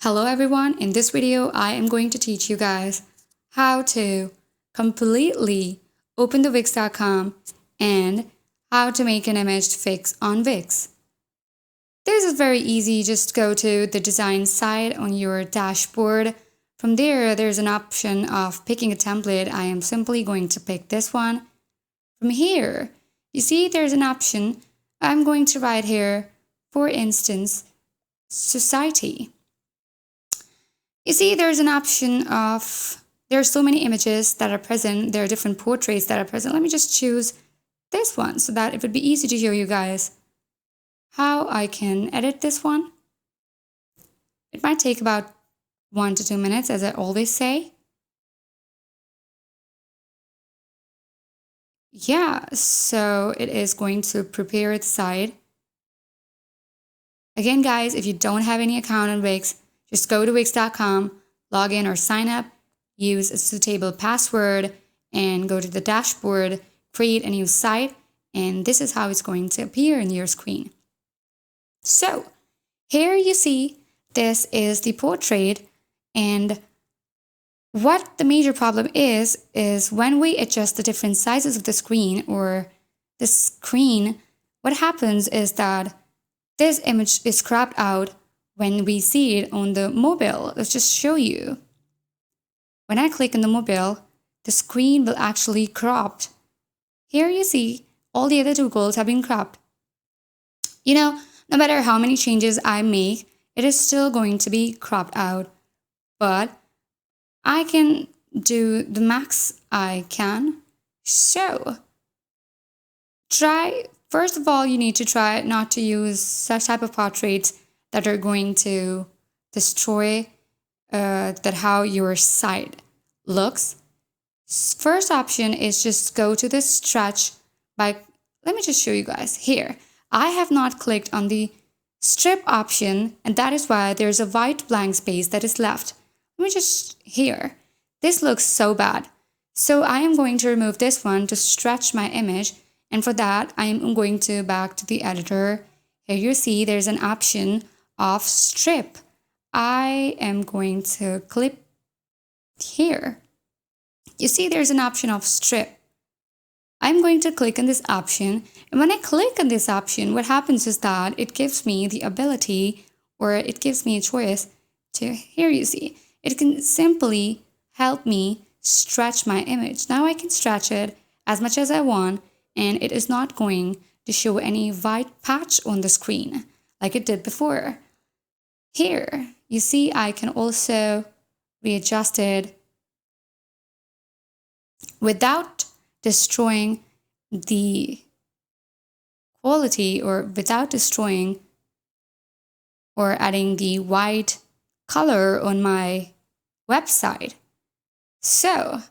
Hello everyone, in this video I am going to teach you guys how to completely open the Wix.com and how to make an image fix on Wix. This is very easy, just go to the design side on your dashboard. From there's an option of picking a template. I am simply going to pick this one. From here, you see there's an option. I'm going to write here, for instance, society. You see, there's an option of, there are so many images that are present. There are different portraits that are present. Let me just choose this one so that it would be easy to show you guys how I can edit this one. It might take about 1 to 2 minutes, as I always say. Yeah, so it is going to prepare its site. Again, guys, if you don't have any account on Wix, just go to Wix.com, log in or sign up, use a suitable password, and go to the dashboard, create a new site, and this is how it's going to appear in your screen. So, here you see this is the portrait, and what the major problem is when we adjust the different sizes of the screen or the screen, what happens is that this image is cropped out when we see it on the mobile. Let's just show you. When I click on the mobile, the screen will actually cropped. Here you see all the other two goals have been cropped. You know, no matter how many changes I make, it is still going to be cropped out. But I can do the max I can. So, first of all, you need to try not to use such type of portraits that are going to destroy how your site looks. First option is just go to the stretch let me just show you guys here. I have not clicked on the strip option, and that is why there's a white blank space that is left. Let me just here. This looks so bad. So I am going to remove this one to stretch my image, and for that I am going to back to the editor. Here you see there's an option of strip. I am going to click here. You see there's an option of strip. I'm going to click on this option, and when I click on this option, what happens is that it gives me the ability, or it gives me a choice to, here you see, it can simply help me stretch my image. Now I can stretch it as much as I want, and it is not going to show any white patch on the screen like it did before. Here, you see I can also readjust it without destroying the quality, or without destroying or adding the white color on my website. So,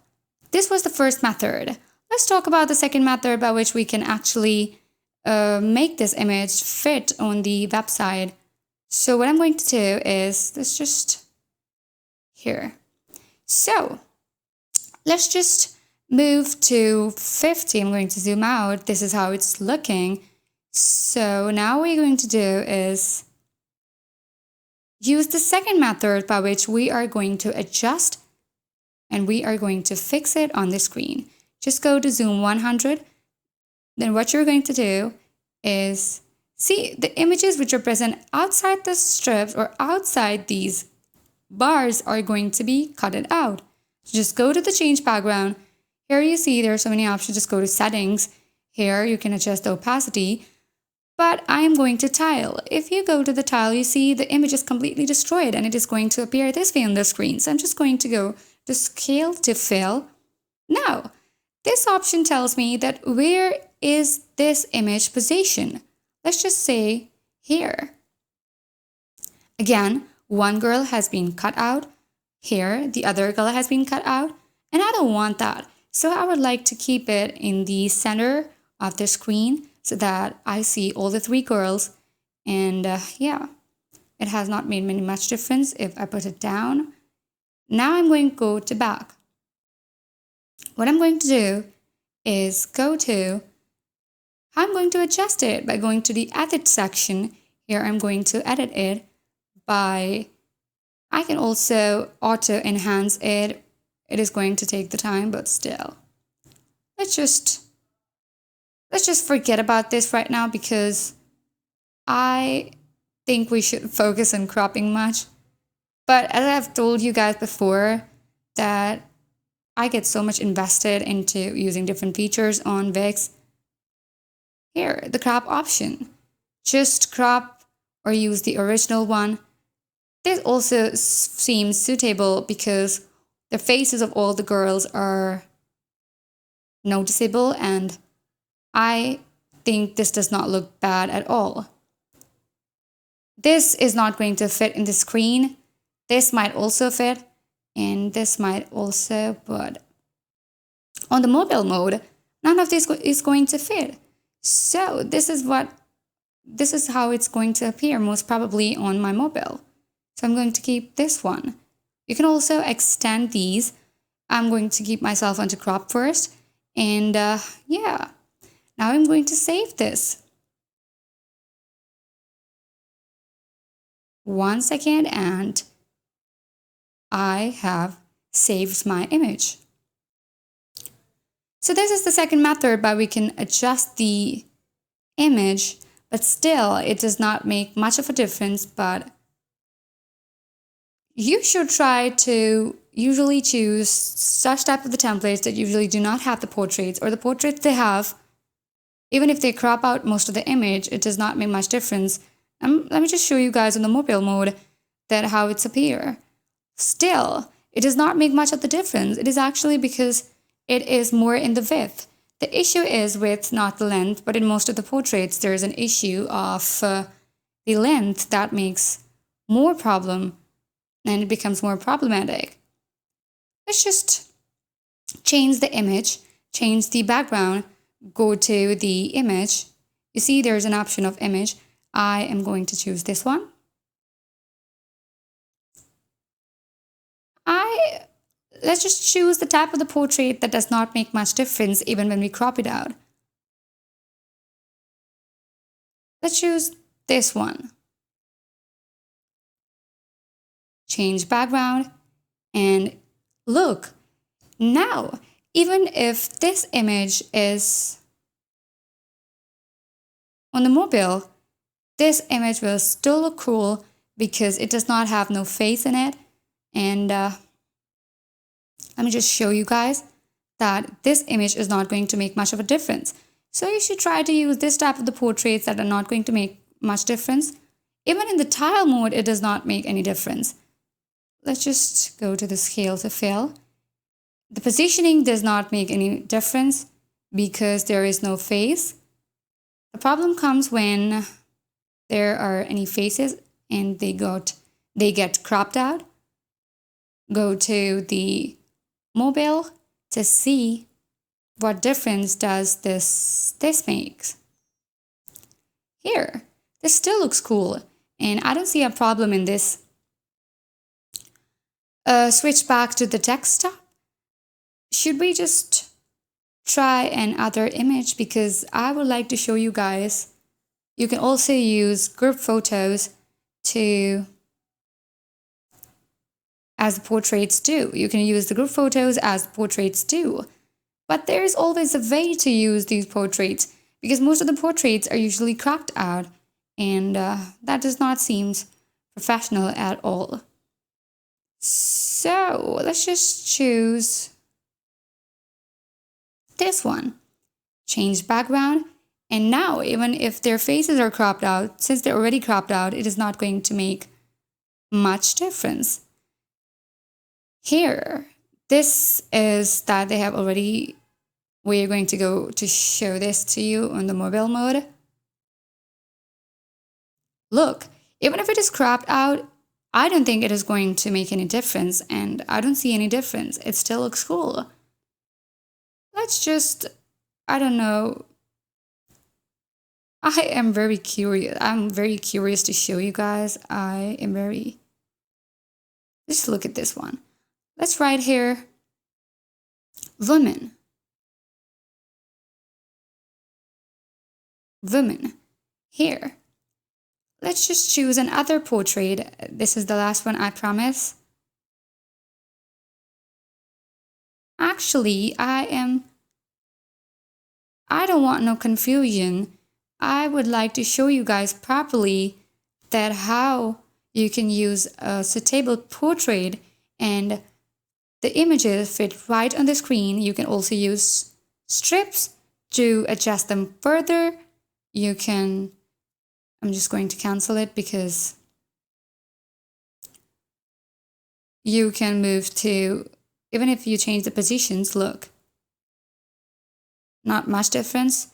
this was the first method. Let's talk about the second method by which we can actually make this image fit on the website. So what I'm going to do is, let's just, here. So, let's just move to 50. I'm going to zoom out. This is how it's looking. So now what we're going to do is use the second method by which we are going to adjust and we are going to fix it on the screen. Just go to zoom 100. Then what you're going to do is see the images which are present outside the strips or outside these bars are going to be cutted out. So just go to the change background. Here you see there are so many options. Just go to settings. Here you can adjust the opacity. But I am going to tile. If you go to the tile, you see the image is completely destroyed and it is going to appear this way on the screen. So I'm just going to go to scale to fill. Now, this option tells me that where is this image position? Let's just say here. Again, one girl has been cut out. Here, the other girl has been cut out. And I don't want that. So I would like to keep it in the center of the screen so that I see all the three girls. And yeah, it has not made much difference if I put it down. Now I'm going to go to back. What I'm going to do is I'm going to adjust it by going to the edit section. Here I'm going to edit it by I can also auto enhance it. It is going to take the time, but still. Let's just forget about this right now because I think we should focus on cropping much. But as I've told you guys before, that I get so much invested into using different features on Wix. Here, the crop option. Just crop or use the original one. This also seems suitable because the faces of all the girls are noticeable, and I think this does not look bad at all. This is not going to fit in the screen. This might also fit, and this might also, but on the mobile mode, none of this is going to fit. So this is how it's going to appear most probably on my mobile. So I'm going to keep this one. You can also extend these. I'm going to keep myself onto crop first. And yeah, now I'm going to save this. 1 second, and I have saved my image. So this is the second method by we can adjust the image, but still it does not make much of a difference. But you should try to usually choose such type of the templates that usually do not have the portraits, or the portraits they have, even if they crop out most of the image, it does not make much difference. Let me just show you guys in the mobile mode that how it's appear. Still, it does not make much of the difference. It is actually because it is more in the width. The issue is width, not the length, but in most of the portraits, there is an issue of the length that makes more problem, and it becomes more problematic. Let's just change the image, change the background, go to the image. You see there's an option of image. I am going to choose this one. Let's just choose the type of the portrait that does not make much difference even when we crop it out. Let's choose this one. Change background, and look, now even if this image is on the mobile, this image will still look cool because it does not have no face in it. And let me just show you guys that this image is not going to make much of a difference. So you should try to use this type of the portraits that are not going to make much difference. Even in the tile mode, it does not make any difference. Let's just go to the scale to fill. The positioning does not make any difference because there is no face. The problem comes when there are any faces and they get cropped out. Go to the mobile to see what difference does this makes. Here, this still looks cool, and I don't see a problem in this. Switch back to the desktop. Should we just try another image? Because I would like to show you guys. You can also use group photos as the portraits do. You can use the group photos as the portraits do. But there is always a way to use these portraits because most of the portraits are usually cropped out, and that does not seem professional at all. So let's just choose this one. Change background. And now, even if their faces are cropped out, since they're already cropped out, it is not going to make much difference. Here, this is that they have already, we're going to go to show this to you on the mobile mode. Look, even if it is cropped out, I don't think it is going to make any difference, and I don't see any difference. It still looks cool. Let's just, I don't know. I am very curious. I'm very curious to show you guys. Just look at this one. Let's write here, women. Women. Here. let's just choose another portrait. This is the last one, I promise. Actually, I don't want no confusion. I would like to show you guys properly that how you can use a suitable portrait and the images fit right on the screen. You can also use strips to adjust them further. You can, I'm just going to cancel it because you can move to, even if you change the positions, look, not much difference.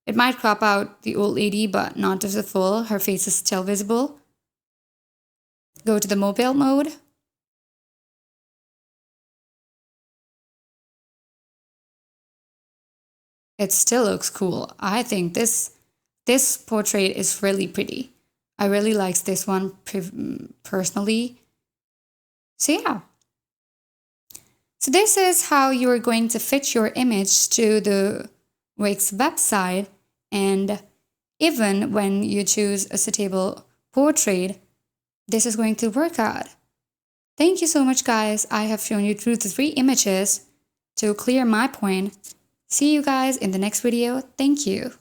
It might crop out the old lady, but not to the full. Her face is still visible. Go to the mobile mode. It still looks cool. I think this portrait is really pretty. I really like this one personally. So yeah. So this is how you're going to fit your image to the Wix website, and even when you choose a suitable portrait, this is going to work out. Thank you so much, guys. I have shown you through the 3 images to clear my point. See you guys in the next video. Thank you.